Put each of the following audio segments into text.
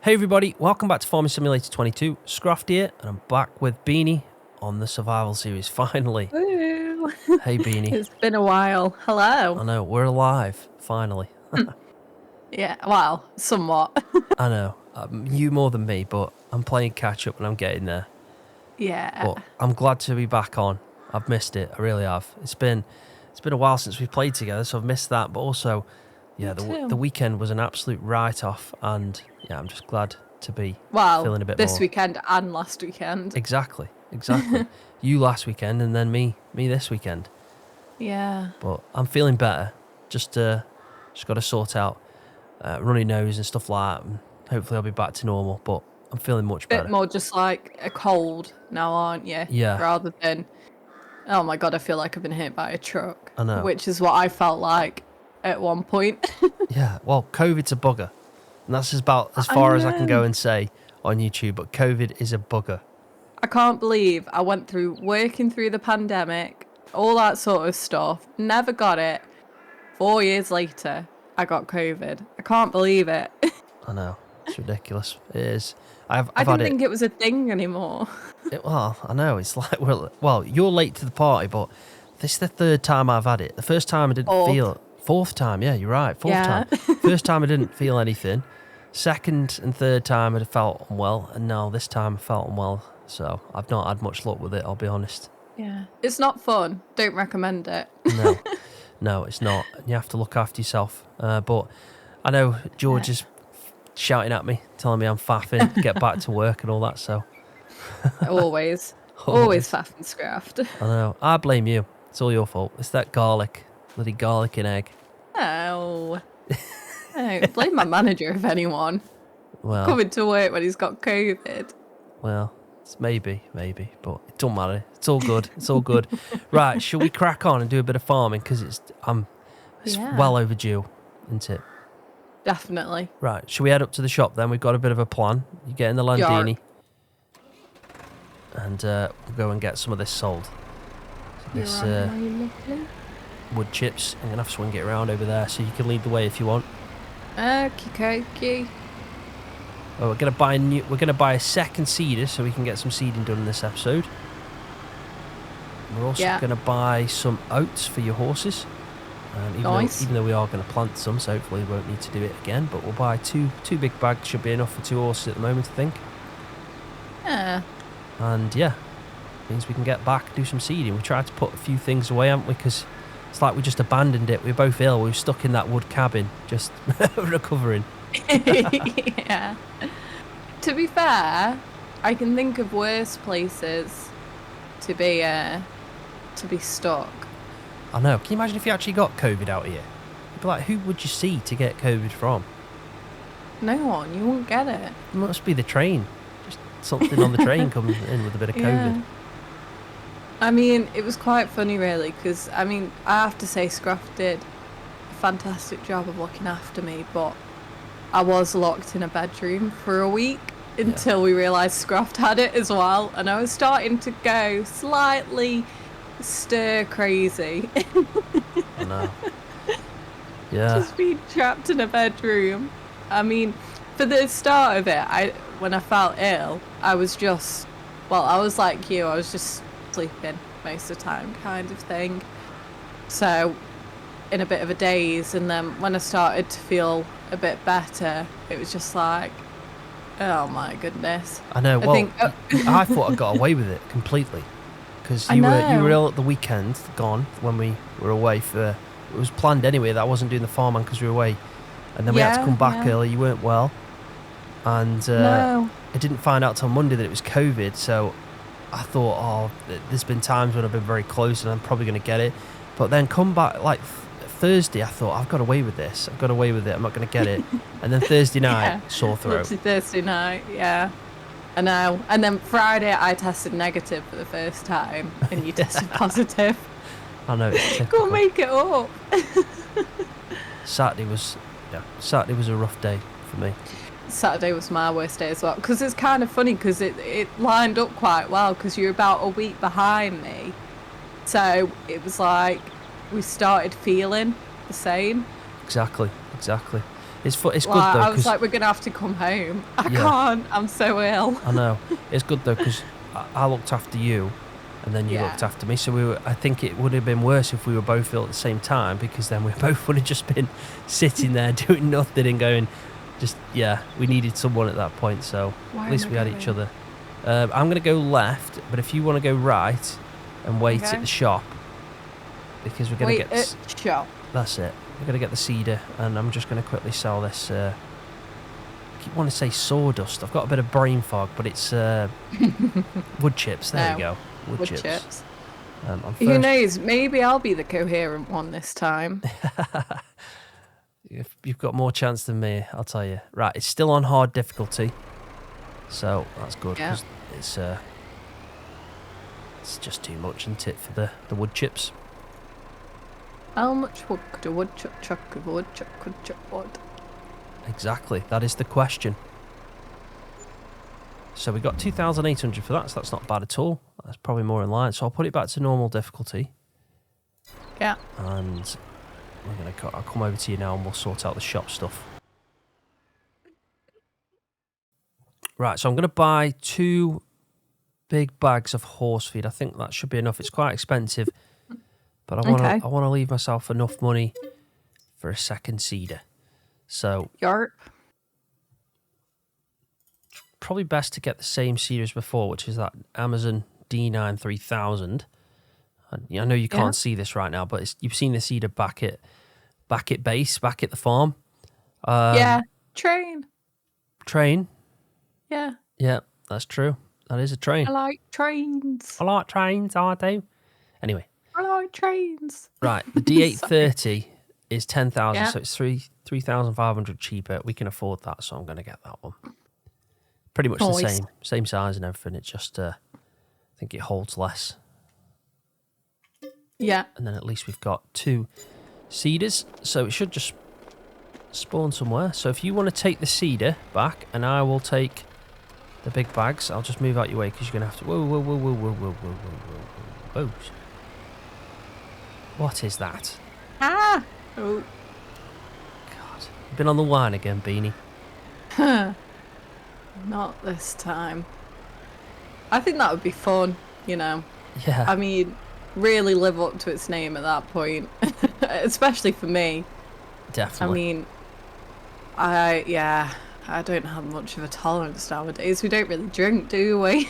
Hey everybody, welcome back to Farming Simulator 22. Scroft here, and I'm back with Beanie on the survival series, finally. Woo. Hey Beanie. It's been a while. Hello. I know, we're alive, finally. Yeah, well, somewhat. I know, you more than me, but I'm playing catch up and I'm getting there. Yeah. But I'm glad to be back on. I've missed it, I really have. It's been a while since we've played together, so I've missed that, but also, yeah, the weekend was an absolute write-off, and yeah, I'm just glad to be feeling a bit this more. weekend and last weekend. Exactly. You last weekend and then me this weekend. Yeah. But I'm feeling better. Just got to sort out runny nose and stuff like that, and hopefully I'll be back to normal. But I'm feeling much better. Bit more just like a cold now, aren't you? Yeah. Rather than, oh my god, I feel like I've been hit by a truck. I know. Which is what I felt like at one point. Yeah. Well, COVID's a bugger, and that's about as far as I can go and say on YouTube. But COVID is a bugger. I can't believe I went through working through the pandemic, all that sort of stuff, never got it. 4 years later, I got COVID. I can't believe it. I know. It's ridiculous. It is. I didn't think it was a thing anymore. Well, I know. It's like, well, you're late to the party, but this is the third time I've had it. The first time I didn't feel it. Fourth time, yeah, you're right. Fourth time. First time I didn't feel anything. Second and third time I felt unwell, and now this time I felt unwell. So I've not had much luck with it, I'll be honest. Yeah. It's not fun. Don't recommend it. No, it's not. You have to look after yourself. But I know George is shouting at me, telling me I'm faffing, get back to work and all that, so. Always faffing Scroft. I know. I blame you. It's all your fault. It's that garlic. Bloody garlic and egg. Oh. Oh, blame my manager if anyone. Well. Coming to work when he's got COVID. Well, it's maybe, but it don't matter. It's all good. It's all good. Right, shall we crack on and do a bit of farming? Because it's well overdue, isn't it? Definitely. Right, shall we head up to the shop then? We've got a bit of a plan. You get in the Landini. And we'll go and get some of this sold. So this wood chips, I'm going to have to swing it around over there so you can lead the way if you want. Okie. Oh, we're gonna buy a second seeder so we can get some seeding done in this episode. We're also gonna buy some oats for your horses. Even though we are gonna plant some, so hopefully we won't need to do it again. But we'll buy two big bags. Should be enough for 2 horses at the moment, I think. Yeah. And yeah, means we can get back and do some seeding. We tried to put a few things away, haven't we? Because it's like we just abandoned it. We were both ill. We were stuck in that wood cabin, just recovering. Yeah. To be fair, I can think of worse places to be stuck. I know. Can you imagine if you actually got COVID out here? You'd be like, who would you see to get COVID from? No one. You won't get it. It must be the train. Just something on the train coming in with a bit of COVID. I mean, it was quite funny, really, because, I mean, I have to say Scroft did a fantastic job of looking after me, but I was locked in a bedroom for a week until we realised Scroft had it as well, and I was starting to go slightly stir crazy. I know. Yeah. Just being trapped in a bedroom. I mean, for the start of it, when I felt ill, I was like you, I was just sleeping most of the time kind of thing. So in a bit of a daze, and then when I started to feel a bit better, it was just like, oh my goodness. I know. I thought I got away with it completely because you were ill at the weekend, gone when we were away for. It was planned anyway that I wasn't doing the Farmcon because we were away, and then we had to come back early. You weren't well, and I didn't find out till Monday that it was COVID. So I thought, there's been times when I've been very close and I'm probably going to get it, but then come back like Thursday, I thought, I've got away with this. I've got away with it. I'm not going to get it. And then Thursday night, sore throat. Thursday night, yeah. I know. And then Friday, I tested negative for the first time, and you tested positive. I know. It's typical. Go make it up. Saturday was a rough day for me. Saturday was my worst day as well, because it's kind of funny because it lined up quite well because you're about a week behind me. So it was like we started feeling the same. Exactly. It's good though. I was like, we're gonna have to come home. I can't. I'm so ill. I know. It's good though because I looked after you, and then you looked after me. So I think it would have been worse if we were both ill at the same time, because then we both would have just been sitting there doing nothing and going, we needed someone at that point. So at least we had each other. I'm gonna go left, but if you want to go right and wait at the shop, because we're gonna get shop. That's it. We're going to get the cedar, and I'm just going to quickly sell this. I keep wanting to say sawdust. I've got a bit of brain fog, but it's wood chips. There we go. Wood chips. Who knows? Maybe I'll be the coherent one this time. You've got more chance than me, I'll tell you. Right, it's still on hard difficulty, so that's good, because it's just too much, isn't it, for the wood chips? How much wood could a woodchuck chuck if a woodchuck could chuck wood? Exactly, that is the question. So we got 2,800 for that, so that's not bad at all. That's probably more in line. So I'll put it back to normal difficulty. Yeah. And I'll come over to you now and we'll sort out the shop stuff. Right, so I'm going to buy 2 big bags of horse feed. I think that should be enough. It's quite expensive. But I want to leave myself enough money for a second cedar. So probably best to get the same cedar as before, which is that Amazon D9 3000. I know you can't see this right now, but you've seen the cedar back at base, back at the farm. Train. Train. Yeah, that's true. That is a train. I like trains. I do. Anyway. I like trains. Right, the D830 is 10,000, so it's 3,500 cheaper. We can afford that, so I'm going to get that one. Pretty much the same size and everything. It's just, I think it holds less. Yeah. And then at least we've got 2 cedars, so it should just spawn somewhere. So if you want to take the cedar back, and I will take the big bags, I'll just move out your way because you're going to have to. Whoa. What is that? Oh. God. You've been on the line again, Beanie. Not this time. I think that would be fun, Yeah. I mean, really live up to its name at that point. Especially for me. Definitely. I mean, I don't have much of a tolerance nowadays. We don't really drink, do we?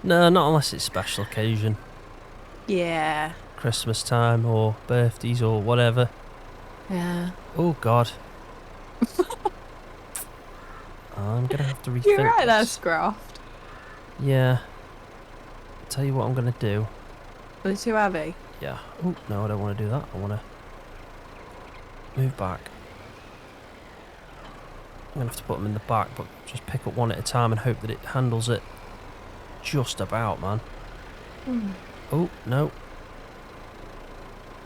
No, not unless it's special occasion. Yeah. Christmas time or birthdays or whatever. Yeah. Oh God. I'm gonna have to rethink. You're right there, Scroft. Yeah. I'll tell you what I'm gonna do. Are they too heavy? Yeah. Oh no, I don't want to do that. I want to move back. I'm gonna have to put them in the back, but just pick up one at a time and hope that it handles it just about, man. Oh no.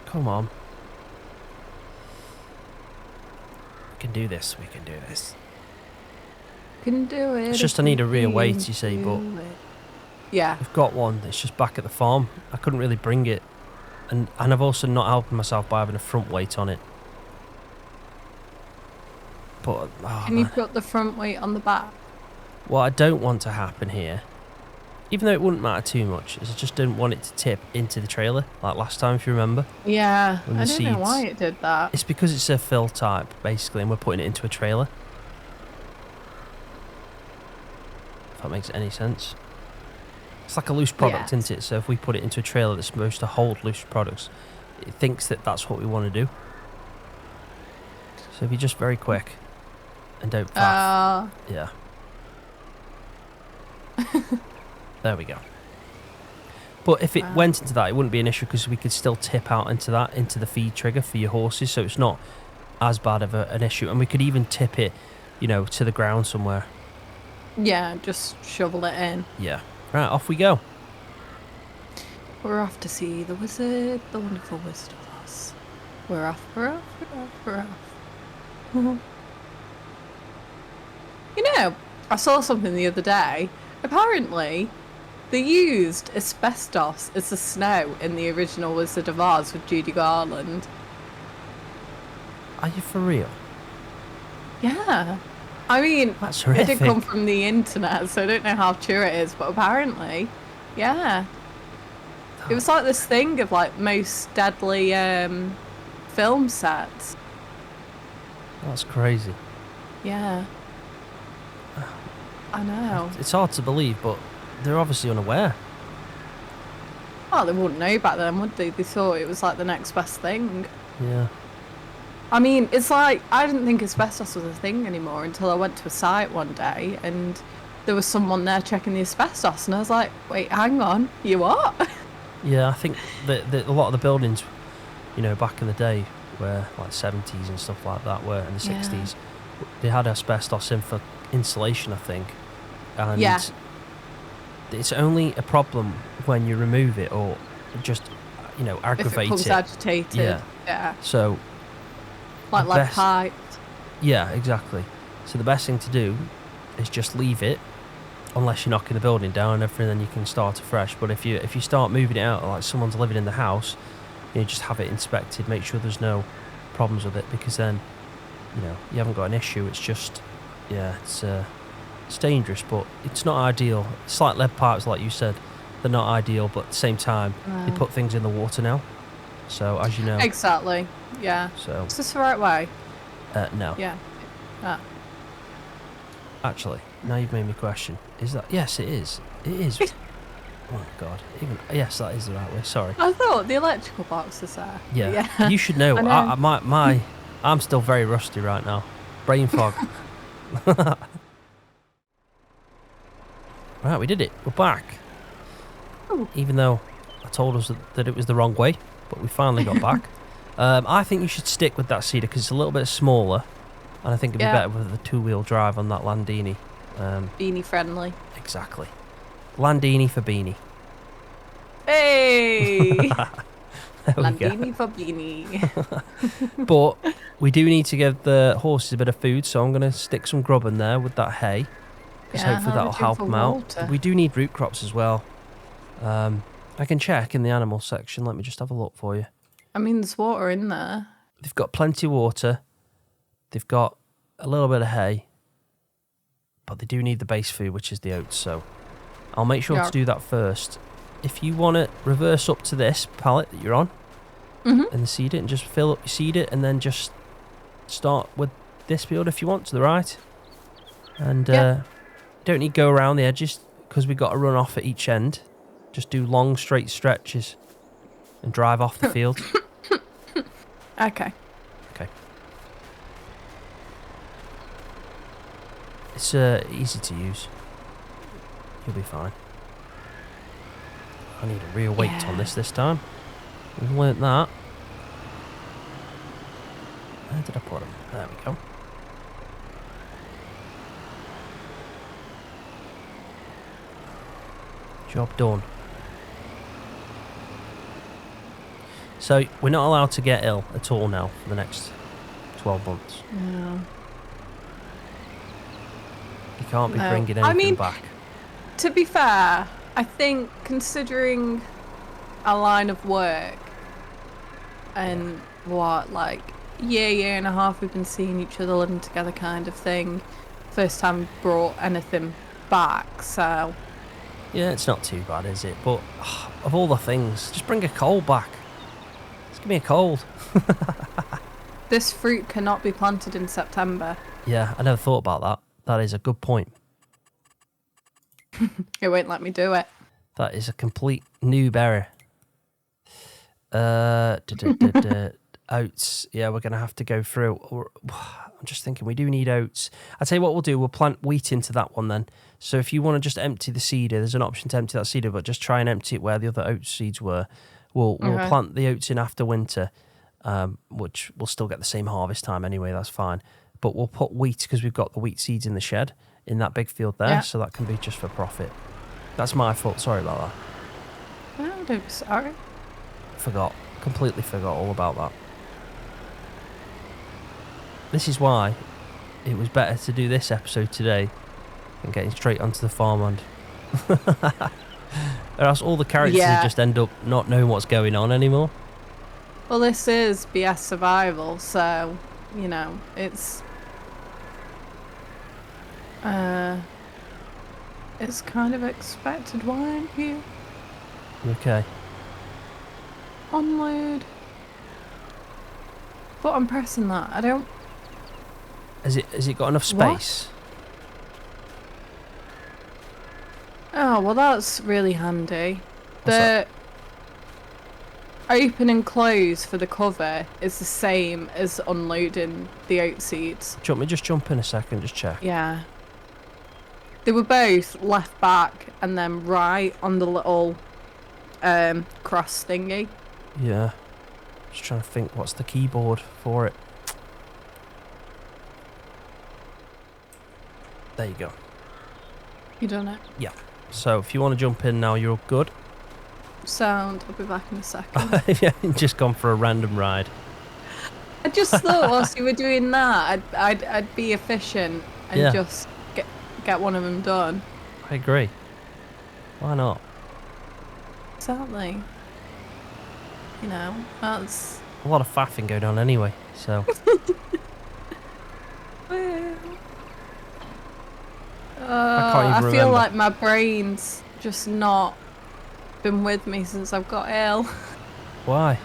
Come on. We can do this. We can do this. Can do it. It's just I need a rear weight, you see, but yeah, I've got one. It's just back at the farm. I couldn't really bring it, and I've also not helped myself by having a front weight on it. But can you put the front weight on the back? What I don't want to happen here, even though it wouldn't matter too much, is I just didn't want it to tip into the trailer like last time, if you remember. Yeah, I don't know why it did that. It's because it's a fill type, basically, and we're putting it into a trailer. If that makes any sense. It's like a loose product, isn't it? So if we put it into a trailer that's supposed to hold loose products, it thinks that that's what we want to do. So if you're just very quick and don't faff. Yeah. There we go. But if it went into that, it wouldn't be an issue because we could still tip out into that, into the feed trigger for your horses. So it's not as bad of an issue. And we could even tip it, to the ground somewhere. Yeah, just shovel it in. Yeah. Right, off we go. We're off to see the wizard, the wonderful Wizard of Oz. We're off, we're off, we're off, we're off. I saw something the other day. Apparently, they used asbestos as the snow in the original Wizard of Oz with Judy Garland. Are you for real? Yeah. I mean, That's it horrific. did come from the internet, so I don't know how true it is, but apparently, yeah. It was like this thing of like most deadly film sets. That's crazy. Yeah. I know. It's hard to believe, but they're obviously unaware. Oh, they wouldn't know back then, would they? They thought it was like the next best thing. Yeah. I mean, it's like, I didn't think asbestos was a thing anymore until I went to a site one day and there was someone there checking the asbestos and I was like, wait, hang on, you what? Yeah, I think that a lot of the buildings, you know, back in the day were like 70s and stuff like that, were in the 60s, they had asbestos in for insulation, I think. And it's only a problem when you remove it or just, you know, aggravate if it becomes agitated. Yeah. So... like lead pipe. Yeah, exactly. So the best thing to do is just leave it, unless you're knocking the building down and everything, then you can start afresh. But if you start moving it out, like someone's living in the house, you know, just have it inspected, make sure there's no problems with it, because then, you know, you haven't got an issue. It's just, yeah, it's dangerous, but it's not ideal. It's like lead pipes, like you said, they're not ideal, but at the same time, they put things in the water now. So, as you know. Exactly, yeah. So. Is this the right way? No. Yeah. Ah. Actually, now you've made me question. Is that... Yes, it is. It is. Oh, God. Yes, that is the right way. Sorry. I thought the electrical box was there. Yeah. You should know. I'm still very rusty right now. Brain fog. Right, we did it. We're back. Ooh. Even though I told us that it was the wrong way, but we finally got back. I think you should stick with that cedar because it's a little bit smaller, and I think it'd be better with the two-wheel drive on that Landini. Beanie friendly. Exactly. Landini for Beanie. Hey! Landini for Beanie. But we do need to give the horses a bit of food, so I'm going to stick some grub in there with that hay, because hopefully that'll help them out. We do need root crops as well. I can check in the animal section. Let me just have a look for you. I mean, there's water in there. They've got plenty of water. They've got a little bit of hay. But they do need the base food, which is the oats. So I'll make sure to do that first. If you want to reverse up to this pallet that you're on and seed it and just fill up your seed it and then just start with this field if you want to the right. And you don't need to go around the edges because we've got to run off at each end. Just do long, straight stretches and drive off the field. Okay. It's easy to use. You'll be fine. I need a real weight on this time. We've learnt that. Where did I put them? There we go. Job done. So we're not allowed to get ill at all now for the next 12 months. No. You can't be bringing anything back. To be fair, I think considering our line of work and like year and a half we've been seeing each other living together kind of thing, first time we brought anything back, so... Yeah, it's not too bad, is it? But of all the things, just bring a cold back. Just give me a cold. This fruit cannot be planted in September. Yeah, I never thought about that. That is a good point. It won't let me do it. That is a complete noob error. Oats. Yeah, we're going to have to go through. I'm just thinking we do need oats. I'll tell you what we'll do. We'll plant wheat into that one then. So if you want to just empty the seeder, there's an option to empty that seeder, but just try and empty it where the other oat seeds were. We'll plant the oats in after winter, which will still get the same harvest time anyway. That's fine. But we'll put wheat because we've got the wheat seeds in the shed in that big field there, so that can be just for profit. That's my fault. Sorry about that. No, don't be sorry. Completely forgot all about that. This is why it was better to do this episode today than getting straight onto the farmland. Or else all the characters just end up not knowing what's going on anymore. Well, this is BS Survival, so, you know, it's It's kind of expected. Why aren't you? Okay. Unload. But I'm pressing that. I don't... Has it got enough space? What? Oh, well that's really handy. What's that? Open and close for the cover is the same as unloading the oat seeds. Do you want me to just jump in a second, just check? Yeah. They were both left back and then right on the little cross thingy. Yeah. Just trying to think what's the keyboard for it. There you go. You done it? Yeah. So if you want to jump in now, you're all good. Sound. I'll be back in a second. Yeah, just gone for a random ride. I just thought whilst you were doing that, I'd be efficient and just get one of them done. I agree. Why not? Exactly. You know, that's a lot of faffing going on anyway, so. I feel like my brain's just not been with me since I've got ill. Why?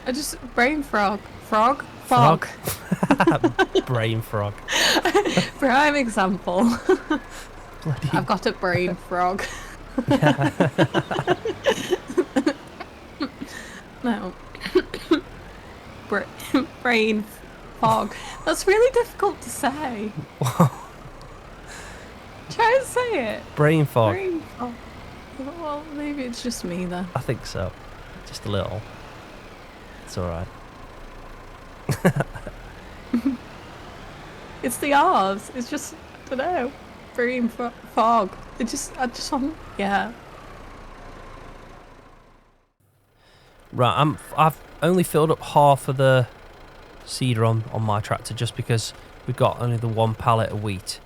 I just brain frog. Fog. Brain frog. Prime example. Bloody... I've got a brain frog. No. Brain fog. That's really difficult to say. Try and say it. Brain fog. Brain fog. Well, maybe it's just me then. I think so. Just a little. It's alright. It's the R's. It's just, I don't know. Brain fog. I just want, yeah. Right, I've only filled up half of the seeder on my tractor just because we've got only the one pallet of wheat.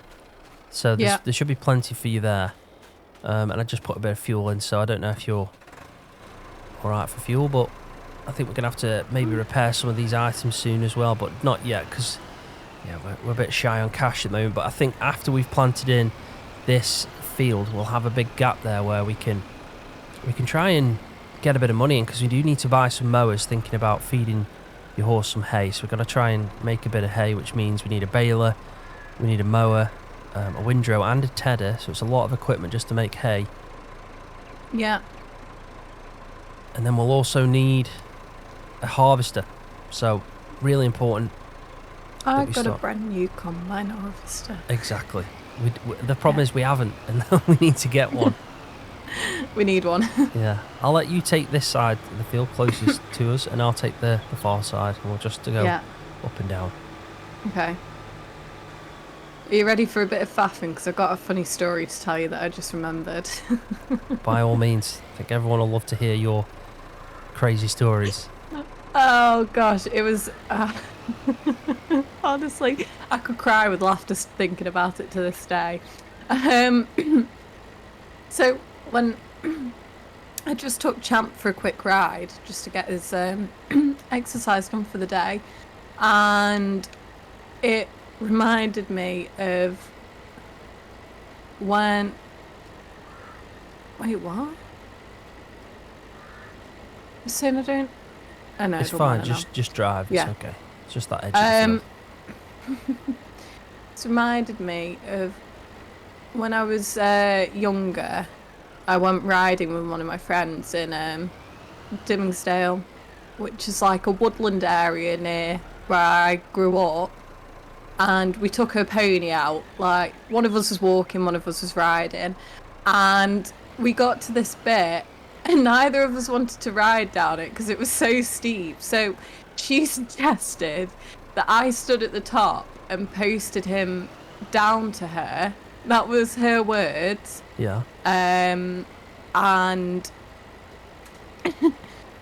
So there should be plenty for you there. And I just put a bit of fuel in, so I don't know if you're alright for fuel, but I think we're going to have to maybe repair some of these items soon as well, but not yet because we're a bit shy on cash at the moment. But I think after we've planted in this field, we'll have a big gap there where we can try and get a bit of money in, because we do need to buy some mowers, thinking about feeding your horse some hay. So we're going to try and make a bit of hay, which means we need a baler, we need a mower, a windrow and a tedder, so it's a lot of equipment just to make hay. Yeah. And then we'll also need a harvester, so really important. I've got a brand new combine harvester. Exactly. The problem is we haven't, and we need to get one. We need one. Yeah. I'll let you take this side of the field closest to us, and I'll take the far side, and we'll just go up and down. Okay. Are you ready for a bit of faffing? Because I've got a funny story to tell you that I just remembered. By all means. I think everyone will love to hear your crazy stories. Oh gosh, it was... honestly, I could cry with laughter thinking about it to this day. So when I just took Champ for a quick ride just to get his exercise done for the day, and it reminded me of when... Wait, what? You're saying I don't... Oh, no, it's fine, just drive, it's okay. It's just that edge of the field. It's reminded me of when I was younger. I went riding with one of my friends in Dimmingsdale, which is like a woodland area near where I grew up. And we took a pony out, like one of us was walking, one of us was riding, and we got to this bit and neither of us wanted to ride down it because it was so steep. So she suggested that I stood at the top and posted him down to her. That was her words. Yeah. And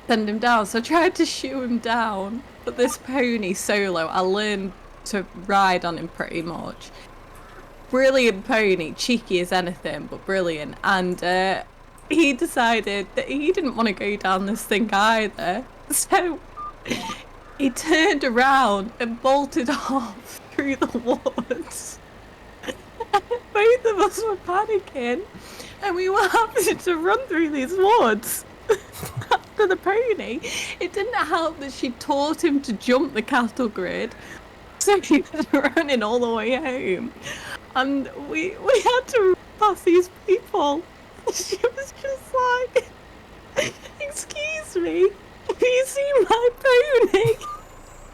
send him down. So I tried to shoo him down, but this pony solo, I learned to ride on him pretty much. Brilliant pony, cheeky as anything, but brilliant. And he decided that he didn't want to go down this thing either, so he turned around and bolted off through the woods. Both of us were panicking, and we were having to run through these woods after the pony. It didn't help that she taught him to jump the cattle grid, so he was running all the way home. And we had to pass these people. She was just like, excuse me, have you seen my pony?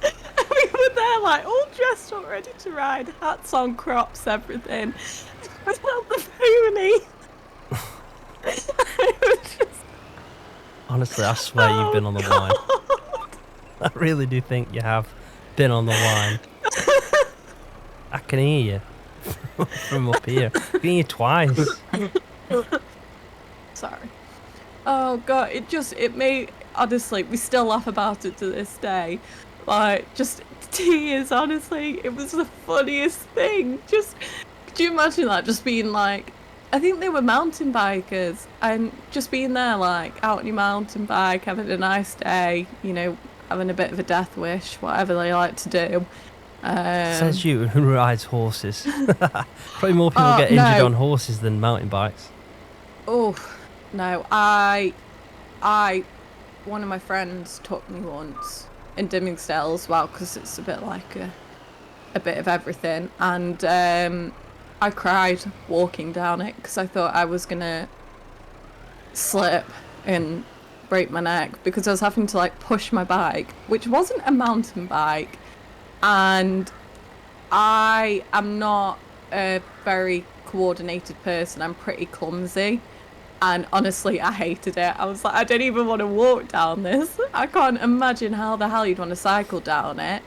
And we were there like all dressed up, ready to ride, hats on, crops, everything, without the pony. Honestly, I swear you've been on the line. I really do think you have been on the line. I can hear you from up here. I can hear you twice. Sorry. Oh god, it made, honestly, we still laugh about it to this day. Like, just tears, honestly. It was the funniest thing. Just, could you imagine that? Just being like, I think they were mountain bikers, and just being there, like, out on your mountain bike, having a nice day, you know, having a bit of a death wish, whatever they like to do. Says you who rides horses. Probably more people get injured on horses than mountain bikes. Oh, no. One of my friends took me once in Dimmingdale as well, because it's a bit like a bit of everything, and I cried walking down it because I thought I was gonna slip and break my neck, because I was having to like push my bike, which wasn't a mountain bike, and I am not a very coordinated person. I'm pretty clumsy. And honestly, I hated it. I was like, I don't even want to walk down this. I can't imagine how the hell you'd want to cycle down it.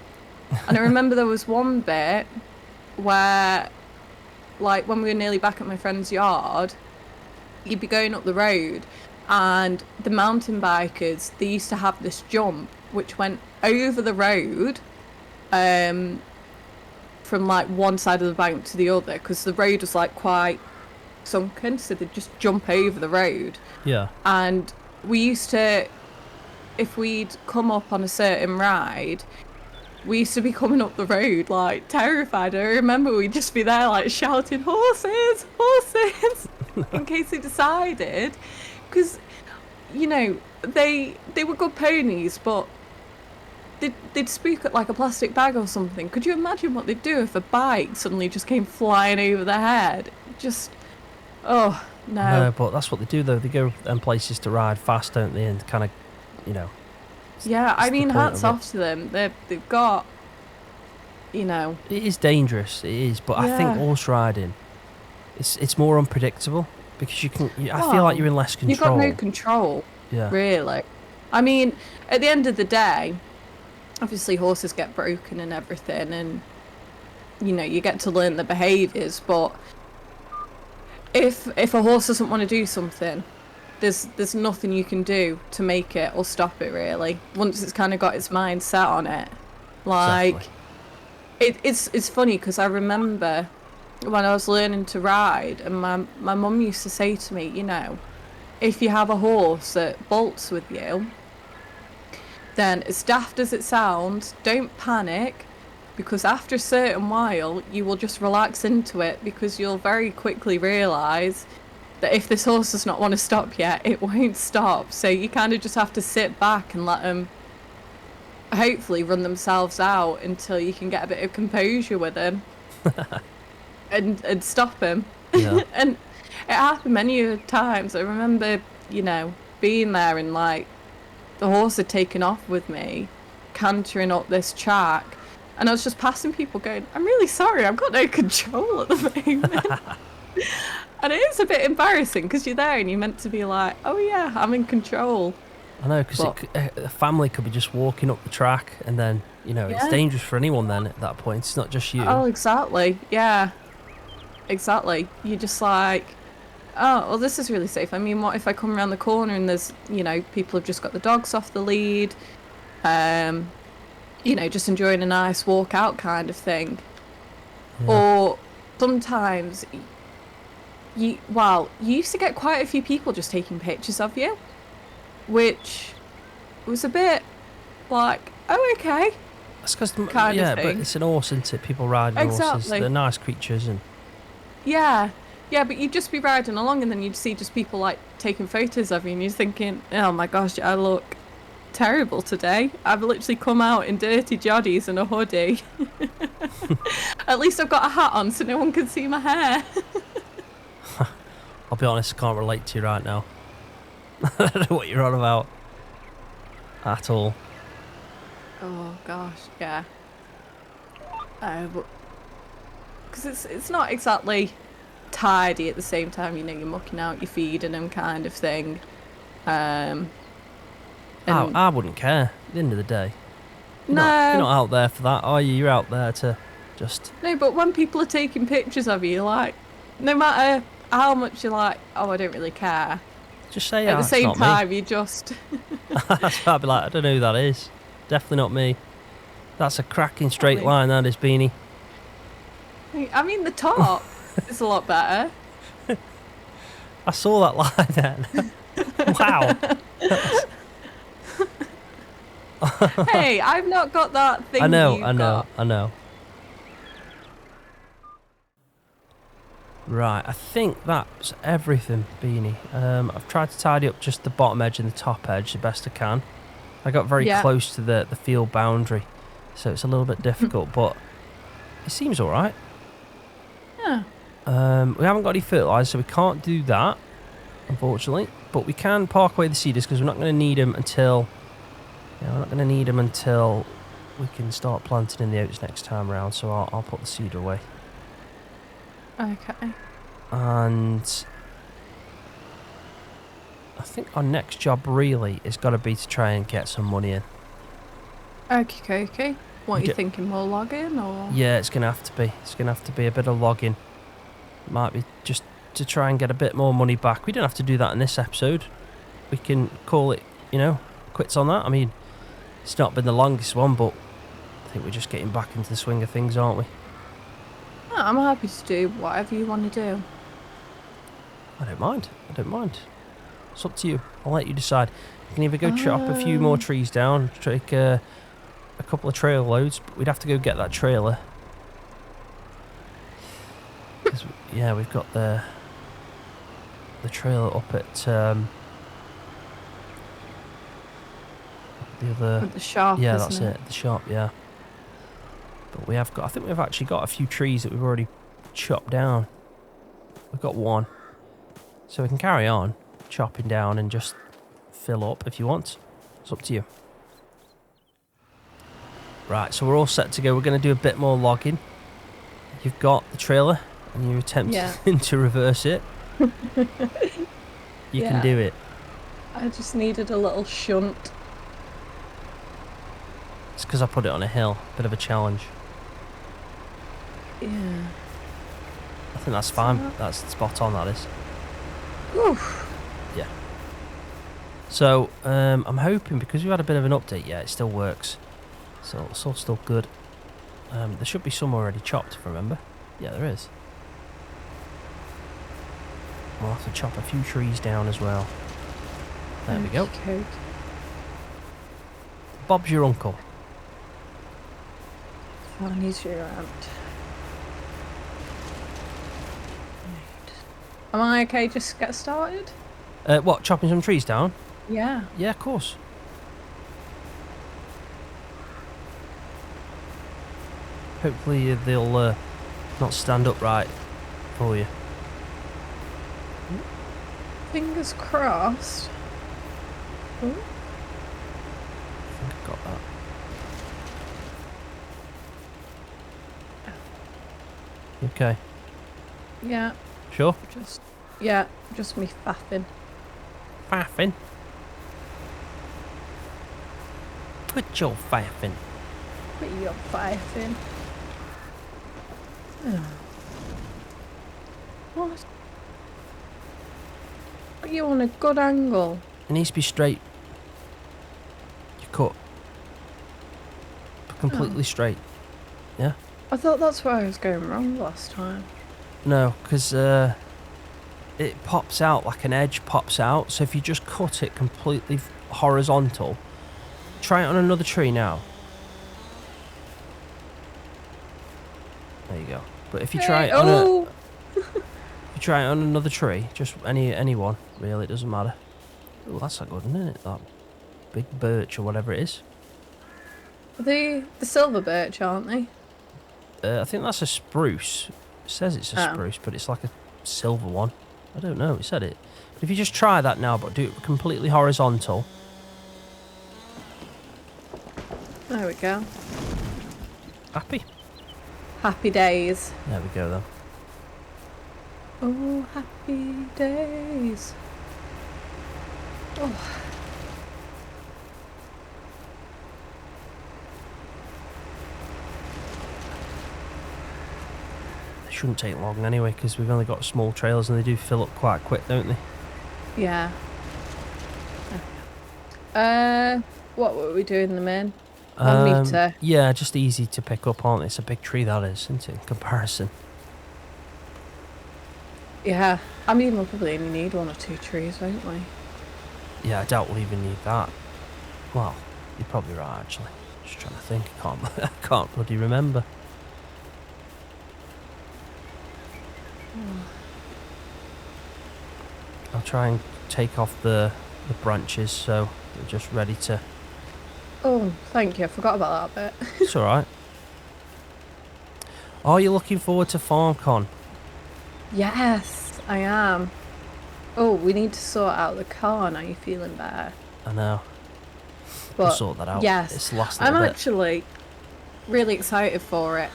And I remember there was one bit where, like, when we were nearly back at my friend's yard, you'd be going up the road, and the mountain bikers, they used to have this jump which went over the road from, like, one side of the bank to the other, because the road was, like, quite sunken, so they'd just jump over the road. Yeah. And we used to, if we'd come up on a certain ride, we used to be coming up the road like terrified. I remember we'd just be there like shouting, horses, horses, in case they decided, because, you know, they were good ponies, but they'd spook at like a plastic bag or something. Could you imagine what they'd do if a bike suddenly just came flying over their head? Just, oh, no. No, but that's what they do, though. They go in places to ride fast, don't they? And kind of, you know. Yeah, I mean, hats off to them. They've got, you know. It is dangerous, it is. But I think horse riding, it's more unpredictable, because I feel like you're in less control. You've got no control, really. I mean, at the end of the day, obviously horses get broken and everything, and, you know, you get to learn the behaviours, but if a horse doesn't want to do something, there's nothing you can do to make it or stop it, really, once it's kind of got its mind set on it. Like, exactly. It's funny, because I remember when I was learning to ride, and my mum used to say to me, you know, if you have a horse that bolts with you, then, as daft as it sounds, don't panic, because after a certain while you will just relax into it, because you'll very quickly realise that if this horse does not want to stop yet, it won't stop. So you kind of just have to sit back and let them hopefully run themselves out until you can get a bit of composure with them and stop them. Yeah. And it happened many times. I remember, you know, being there and like the horse had taken off with me, cantering up this track, and I was just passing people going, I'm really sorry, I've got no control at the moment. And it is a bit embarrassing, because you're there and you're meant to be like, oh yeah, I'm in control. I know, because a family could be just walking up the track, and then, you know, it's dangerous for anyone then at that point. It's not just you. Oh, exactly. Yeah. Exactly. You're just like, oh, well, this is really safe. I mean, what if I come around the corner and there's, you know, people have just got the dogs off the lead, you know, just enjoying a nice walk out kind of thing. Yeah. Or sometimes you used to get quite a few people just taking pictures of you, which was a bit like, oh, okay. That's because, but it's an horse, isn't it? People riding horses. They're nice creatures, and Yeah. Yeah, but you'd just be riding along and then you'd see just people like taking photos of you and you're thinking, oh my gosh, I look terrible today. I've literally come out in dirty joddies and a hoodie. At least I've got a hat on so no one can see my hair. I'll be honest, I can't relate to you right now. I don't know what you're on about. At all. Oh gosh, yeah. Because it's not exactly tidy at the same time, you know, you're mucking out, you're feeding them kind of thing. And I wouldn't care at the end of the day. You're no. You're not out there for that, are you? You're out there to just... No, but when people are taking pictures of you, like, no matter how much you're like, oh, I don't really care. Just say, at the same it's not time, me. you just... I'd be like, I don't know who that is. Definitely not me. That's a cracking straight line, that is, Beanie. I mean, the top is a lot better. I saw that line then. Wow. Hey, I've not got that thing. I know. Right, I think that's everything, Beanie. I've tried to tidy up just the bottom edge and the top edge the best I can. I got very close to the field boundary, so it's a little bit difficult, but it seems all right. Yeah. We haven't got any fertiliser, so we can't do that, unfortunately. But we can park away the seeders because we're not going to need them until... Yeah, we're not going to need them until we can start planting in the oats next time round, so I'll put the seeder away. Okay. And I think our next job really is got to be to try and get some money in. Okay. What are you thinking, more logging or? Yeah, it's going to have to be. It's going to have to be a bit of logging. Might be just to try and get a bit more money back. We don't have to do that in this episode. We can call it, quits on that. I mean, it's not been the longest one, but I think we're just getting back into the swing of things, aren't we? Oh, I'm happy to do whatever you want to do. I don't mind. It's up to you. I'll let you decide. You can either go chop a few more trees down, take a couple of trail loads, but we'd have to go get that trailer. Yeah, we've got the trailer up at the other... At the shop, yeah, that's it. The shop, yeah. But we have got... I think we've actually got a few trees that we've already chopped down. We've got one. So we can carry on chopping down and just fill up if you want. It's up to you. Right, so we're all set to go. We're going to do a bit more logging. You've got the trailer and you're attempting to reverse it. You can do it. I just needed a little shunt. It's because I put it on a hill. Bit of a challenge. Yeah. I think that's fine. That's spot on, that is. Oof. Yeah. So, I'm hoping, because we've had a bit of an update, it still works. So, it's all still good. There should be some already chopped, if I remember. Yeah, there is. We'll have to chop a few trees down as well. There we go. Okay. Bob's your uncle. He's your aunt. Am I okay just to get started? What, chopping some trees down? Yeah. Yeah, of course. Hopefully they'll not stand upright for you. Fingers crossed. Ooh. I think I've got that. Okay. Yeah. Sure? Just me faffing. Faffing? Put your faffing. Put your faffing. Oh. What? Are you on a good angle? It needs to be straight. You cut. Completely straight. Yeah? I thought that's where I was going wrong last time. No, because it pops out, like an edge pops out. So if you just cut it completely horizontal, try it on another tree now. There you go. But if you try it on try it on another tree. Just any one, really. It doesn't matter. Oh, that's not good, isn't it? That big birch or whatever it is. Are they the silver birch, aren't they? I think that's a spruce. It says it's a spruce, but it's like a silver one. I don't know. It said it. But if you just try that now, but do it completely horizontal. There we go. Happy? Happy days. There we go, then. Oh, happy days. Oh. They shouldn't take long anyway, because we've only got small trails and they do fill up quite quick, don't they? Yeah. What were we doing in the main? 1 metre. Yeah, just easy to pick up, aren't they? It's a big tree, that is, isn't it, in comparison? Yeah. I mean, we'll probably only need 1 or 2 trees, won't we? Yeah, I doubt we'll even need that. Well, you're probably right, actually. Just trying to think. I can't bloody remember. I'll try and take off the branches so they're just ready to... Oh, thank you. I forgot about that bit. It's alright. Are you looking forward to Farmcon? Yes, I am. Oh, we need to sort out the car. Now you're feeling better. I know. But We'll sort that out. yes, It's the last I'm little bit. actually really excited for it.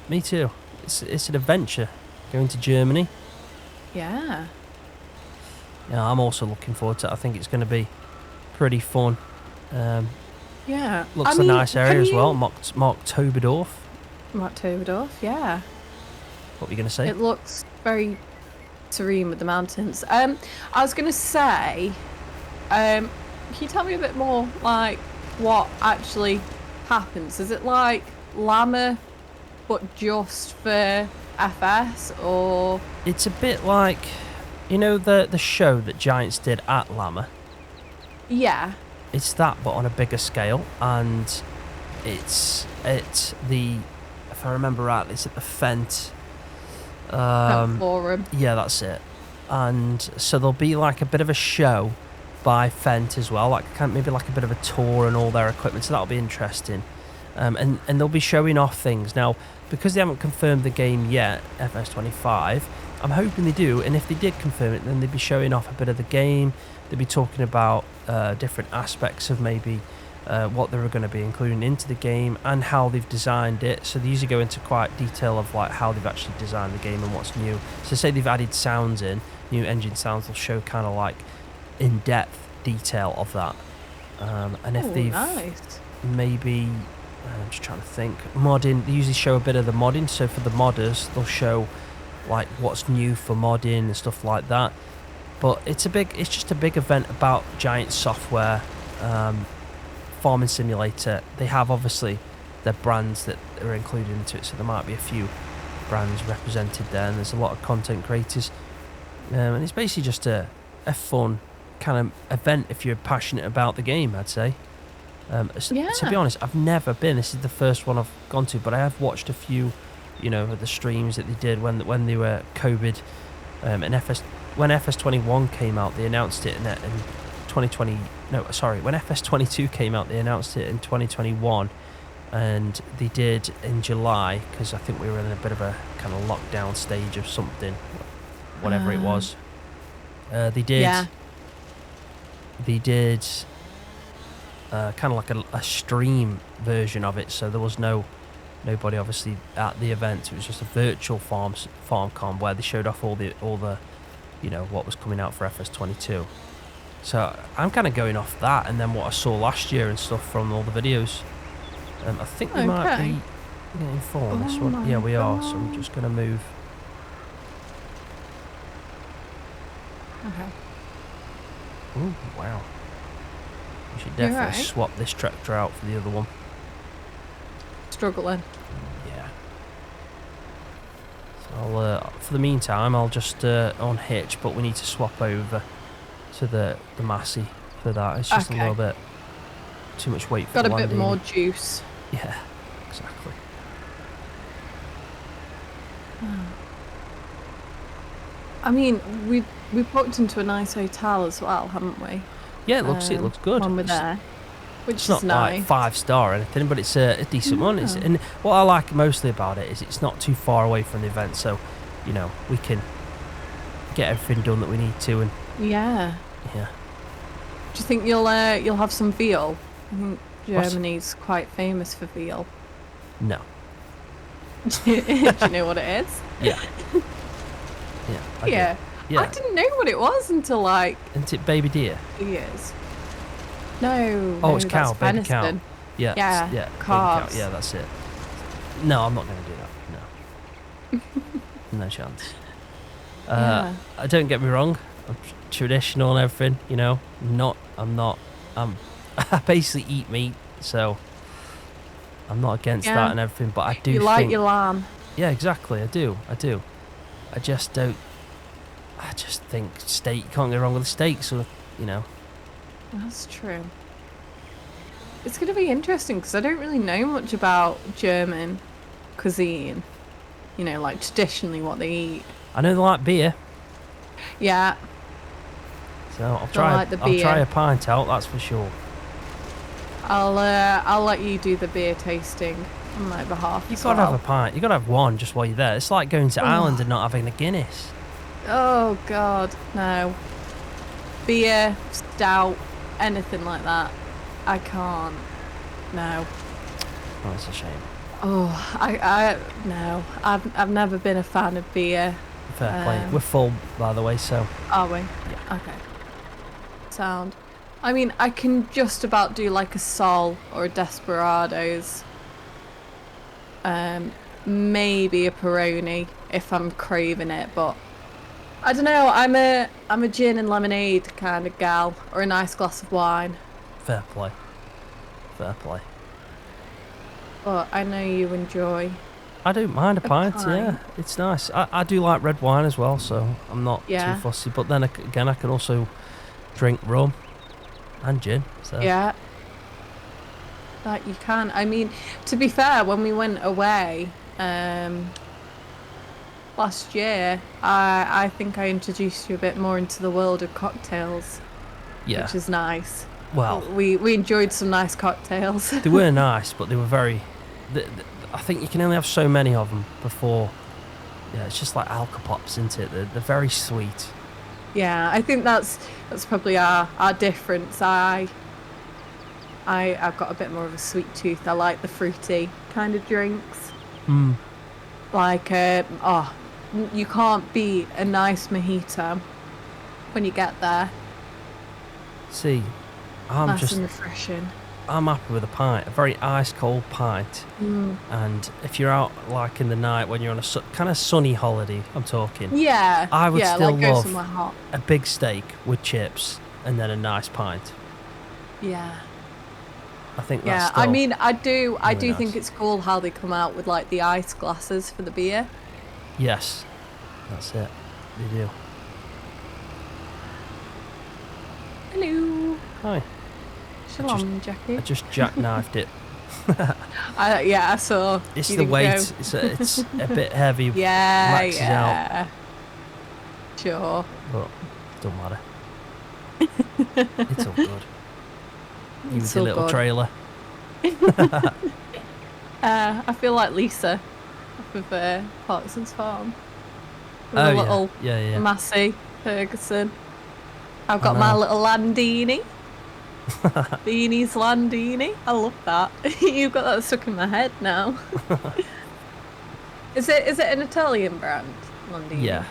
Me too. It's an adventure. Going to Germany. Yeah. Yeah, I'm also looking forward to it. I think it's going to be pretty fun. Yeah. Looks a nice area as well. Marktoberdorf. Marktoberdorf, yeah. What were you going to say? It looks very serene with the mountains. I was going to say, can you tell me a bit more, like, what actually happens? Is it like Llama, but just for FS, or...? It's a bit like, you know, the show that Giants did at Llama? Yeah. It's that, but on a bigger scale, and it's the, if I remember right, it's at the Fent. Forum. Yeah, that's it. And so there'll be like a bit of a show by Fent as well, like maybe like a bit of a tour and all their equipment. So that'll be interesting. And they'll be showing off things now because they haven't confirmed the game yet. FS25. I'm hoping they do, and if they did confirm it, then they'd be showing off a bit of the game. They'd be talking about different aspects of maybe what they were going to be including into the game and how they've designed it. So they usually go into quite detail of like how they've actually designed the game and what's new. So say they've added sounds in, new engine sounds, they'll show kind of like in-depth detail of that. And if they've maybe, I'm just trying to think, modding, they usually show a bit of the modding. So for the modders, they'll show like what's new for modding and stuff like that. But it's just a big event about Giant software. Farming simulator. They have obviously their brands that are included into it, so there might be a few brands represented there, and there's a lot of content creators, and it's basically just a fun kind of event if you're passionate about the game, I'd say. To be honest, I've never been. This is the first one I've gone to, but I have watched a few, you know, of the streams that they did when they were COVID, and when FS21 came out, they announced it in 2020. No, sorry, when FS22 came out, they announced it in 2021, and they did in July, because I think we were in a bit of a kind of lockdown stage of something, whatever it was. They did kind of like a stream version of it, so there was nobody obviously at the event. It was just a virtual Farmcon where they showed off all the you know, what was coming out for FS22. So I'm kind of going off that, and then what I saw last year and stuff from all the videos. I think we might be getting full on this one. Yeah, we are. So I'm just going to move. Okay. Ooh, wow. We should definitely swap this tractor out for the other one. Struggling. Yeah. So for the meantime, I'll just unhitch, but we need to swap over to the Massey for that. It's just a little bit too much weight for the landing. Got a bit more juice. Yeah, exactly. I mean, we booked into a nice hotel as well, haven't we? Yeah, it looks good. When we're there, which It's is not nice. like 5-star or anything, but it's a decent one. And what I like mostly about it is it's not too far away from the event, so we can get everything done that we need to. And yeah. Yeah. Do you think you'll have some veal? I think Germany's quite famous for veal. No. Do you know what it is? Yeah. Yeah. I didn't know what it was until like. Isn't it baby deer? Years. No. Oh, no, it's cow, that's baby venison. cow. Yeah. Yeah. Baby Calves. cow. Yeah, that's it. No, I'm not going to do that. No. No chance. Don't get me wrong. I'm traditional and everything. I'm not. I basically eat meat, so I'm not against that and everything. But I do. You like your lamb. Yeah, exactly. I do. I just don't. I just think steak. You can't go wrong with a steak, sort of. That's true. It's going to be interesting because I don't really know much about German cuisine. Like traditionally what they eat. I know they like beer. Yeah. So I'll try a pint out. That's for sure. I'll let you do the beer tasting on my behalf. You've got to have a pint. You've got to have one just while you're there. It's like going to Ireland and not having a Guinness. Oh God, no. Beer, stout, anything like that. I can't. No. Oh, that's a shame. Oh, no. I've never been a fan of beer. Fair play. We're full, by the way, so. Are we? Yeah. Okay. Sound. I mean, I can just about do like a Sol or a Desperados. Maybe a Peroni if I'm craving it, but I don't know. I'm a gin and lemonade kind of gal, or a nice glass of wine. Fair play. But I know you enjoy. I don't mind a pint. Yeah, it's nice. I do like red wine as well, so I'm not too fussy. But then again, I can also drink rum and gin. So. Yeah. That you can. I mean, to be fair, when we went away last year, I think I introduced you a bit more into the world of cocktails. Yeah. Which is nice. Well, we enjoyed some nice cocktails. They were nice, but they were very. I think you can only have so many of them before. Yeah, it's just like alcopops, isn't it? They're very sweet. Yeah, I think that's probably our difference. I've got a bit more of a sweet tooth. I like the fruity kind of drinks. Like you can't beat a nice mojito when you get there. See, nice and refreshing. I'm happy with a pint, a very ice cold pint. And if you're out like in the night when you're on a kind of sunny holiday, I'm talking. Yeah. I would still love hot. a big steak with chips and then a nice pint. Yeah. I think that's I mean, I do nice. think it's cool how they come out with like the ice glasses for the beer. Yes, that's it. They do. Hello. Hi. Shalom, Jackie. I just jackknifed it. I saw. It's the weight. It's a bit heavy. Maxes out. Sure. But it don't matter. It's all good. You with your little trailer. I feel like Lisa with Parkinson's Farm. With a little Massey Ferguson. I've got my little Landini. Beanie's Landini. I love that. You've got that stuck in my head now. Is it an Italian brand, Landini? Yeah.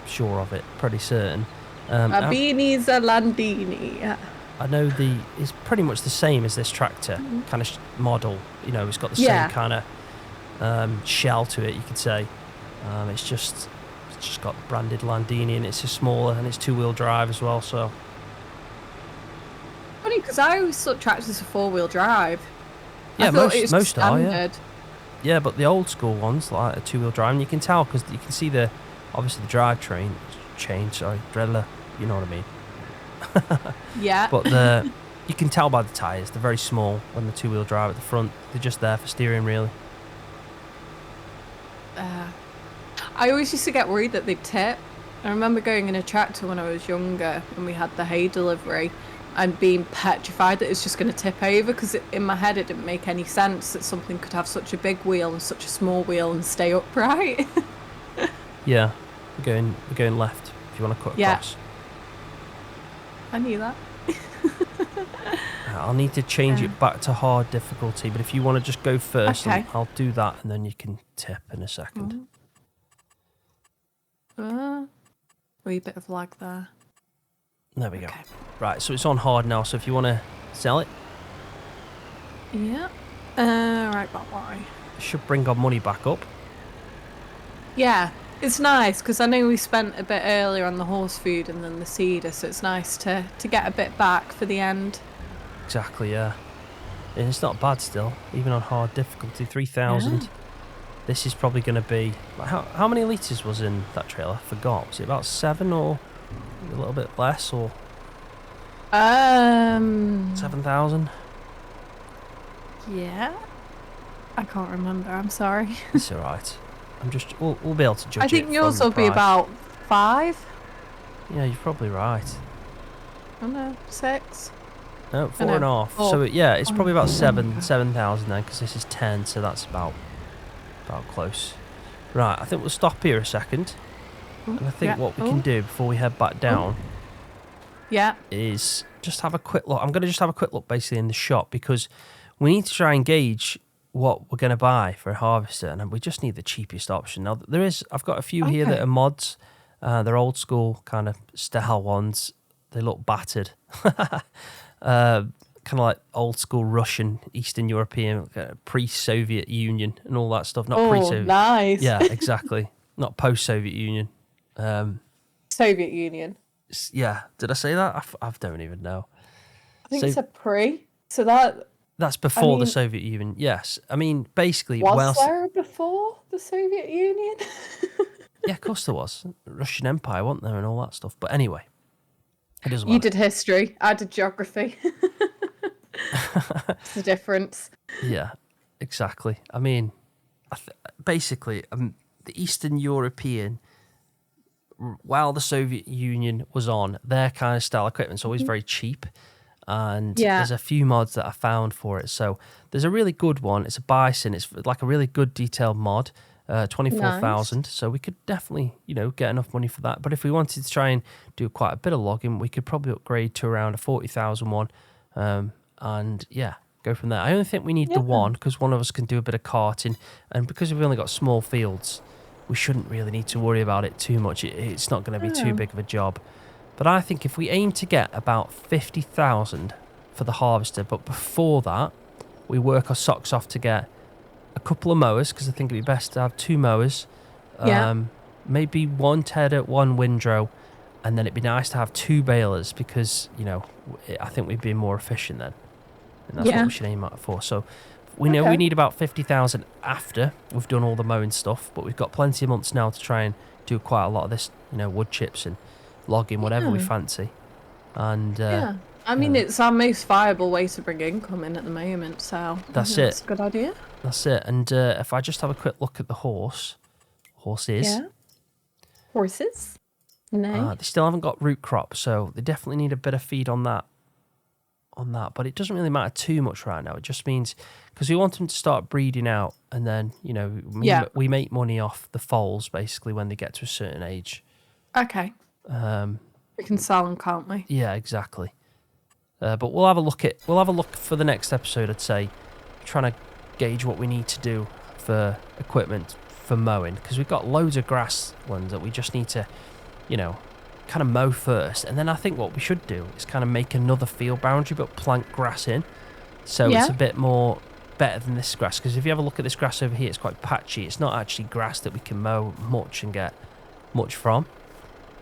Sure of it. Pretty certain. Beanie's a Landini. I know it's pretty much the same as this tractor kind of model. It's got the same kind of shell to it, you could say. It's just got branded Landini, and it's a smaller, and it's 2-wheel drive as well. So funny because I always thought tractors were 4-wheel drive. Yeah, most are. Yeah. Yeah, but the old school ones like a 2-wheel drive, and you can tell because you can see obviously the drivetrain dreadler. You know what I mean? Yeah. But you can tell by the tyres, they're very small when the 2-wheel drive at the front. They're just there for steering, really. I always used to get worried that they'd tip. I remember going in a tractor when I was younger and we had the hay delivery and being petrified that it's just going to tip over, because in my head it didn't make any sense that something could have such a big wheel and such a small wheel and stay upright. Yeah, we're going left if you want to cut across. I knew that. I'll need to change it back to hard difficulty, but if you want to just go first, I'll do that and then you can tip in a second. Wee bit of lag there. There we go. Right, so it's on hard now, so if you want to sell it. Yeah. Right, but why? It should bring our money back up. Yeah, it's nice, because I know we spent a bit earlier on the horse food and then the cedar, so it's nice to get a bit back for the end. Exactly, yeah. And it's not bad still, even on hard difficulty, 3,000. Yeah. This is probably going to be... How many litres was in that trailer? I forgot. Was it about 7 or a little bit less, or... 7,000? Yeah. I can't remember, I'm sorry. It's alright. We'll be able to judge it. I think yours will be about 5. Yeah, you're probably right. Oh no, 6. No, 4.5. So yeah, it's probably about 7,000 then, because this is 10, so that's about close. Right, I think we'll stop here a second. And I think what we can do before we head back down is just have a quick look. I'm going to just have a quick look basically in the shop, because we need to try and gauge what we're going to buy for a harvester, and we just need the cheapest option. Now, I've got a few here that are mods. They're old school kind of style ones. They look battered. Kind of like old school Russian, Eastern European, pre-Soviet Union and all that stuff. Not pre-Soviet. Nice. Yeah, exactly. Not post-Soviet Union. Soviet Union. Yeah. Did I say that? I don't even know. I think it's a pre. So that's before the Soviet Union. Yes. I mean, basically... Was there before the Soviet Union? Yeah, of course there was. Russian Empire, wasn't there, and all that stuff. But anyway, it doesn't matter. You did history. I did geography. It's the difference. Yeah, exactly. I mean, basically, the Eastern European, while the Soviet Union was on, their kind of style equipment's always very cheap. And there's a few mods that I found for it. So there's a really good one. It's a bison. It's like a really good detailed mod. 24,000. Nice. So we could definitely, get enough money for that. But if we wanted to try and do quite a bit of logging, we could probably upgrade to around a 40,000 one. And go from there. I only think we need the one, because one of us can do a bit of carting. And because we've only got small fields, we shouldn't really need to worry about it too much. It's not going to be too big of a job. But I think if we aim to get about 50,000 for the harvester, but before that, we work our socks off to get a couple of mowers, because I think it'd be best to have 2 mowers. Maybe 1 tedder, 1 windrow, and then it'd be nice to have 2 balers, because, I think we'd be more efficient then. And that's what we should aim at for. So we know we need about 50,000 after we've done all the mowing stuff, but we've got plenty of months now to try and do quite a lot of this, wood chips and logging, whatever we fancy. And I mean, it's our most viable way to bring income in at the moment, so that's a good idea. That's it. And if I just have a quick look at the horses. Yeah. Horses? No. They still haven't got root crop, so they definitely need a bit of feed on that. But it doesn't really matter too much right now. It just means, because we want them to start breeding out, and then, we make money off the foals, basically, when they get to a certain age. Okay. We can sell them, can't we? Yeah, exactly. But we'll have a look for the next episode, I'd say, trying to gauge what we need to do for equipment for mowing, because we've got loads of grasslands that we just need to, kind of mow first. And then I think what we should do is kind of make another field boundary, but plant grass in. So it's a bit more better than this grass, because if you have a look at this grass over here, it's quite patchy. It's not actually grass that we can mow much and get much from.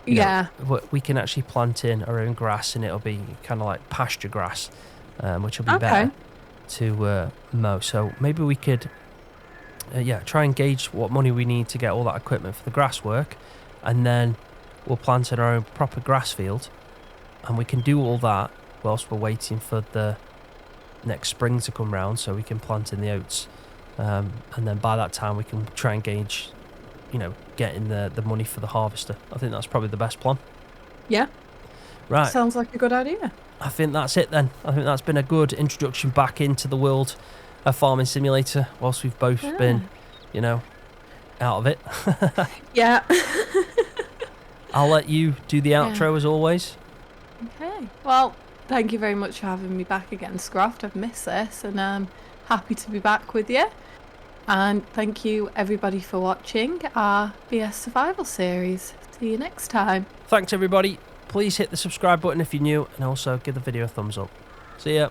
You know, we can actually plant in our own grass, and it'll be kind of like pasture grass, which will be better to mow. So maybe we could, try and gauge what money we need to get all that equipment for the grass work, and then we'll plant in our own proper grass field, and we can do all that whilst we're waiting for the next spring to come round, so we can plant in the oats, and then by that time we can try and gauge you know, getting the money for the harvester. I think that's probably the best plan. Yeah. Right. Sounds like a good idea. I think that's it then. I think that's been a good introduction back into the world of Farming Simulator whilst we've both been, you know, out of it. Yeah. I'll let you do the outro as always. Okay. Well, thank you very much for having me back again, Scroft. I've missed this and I'm happy to be back with you. And thank you everybody for watching our BS Survival series. See you next time. Thanks everybody. Please hit the subscribe button if you're new and also give the video a thumbs up. See ya.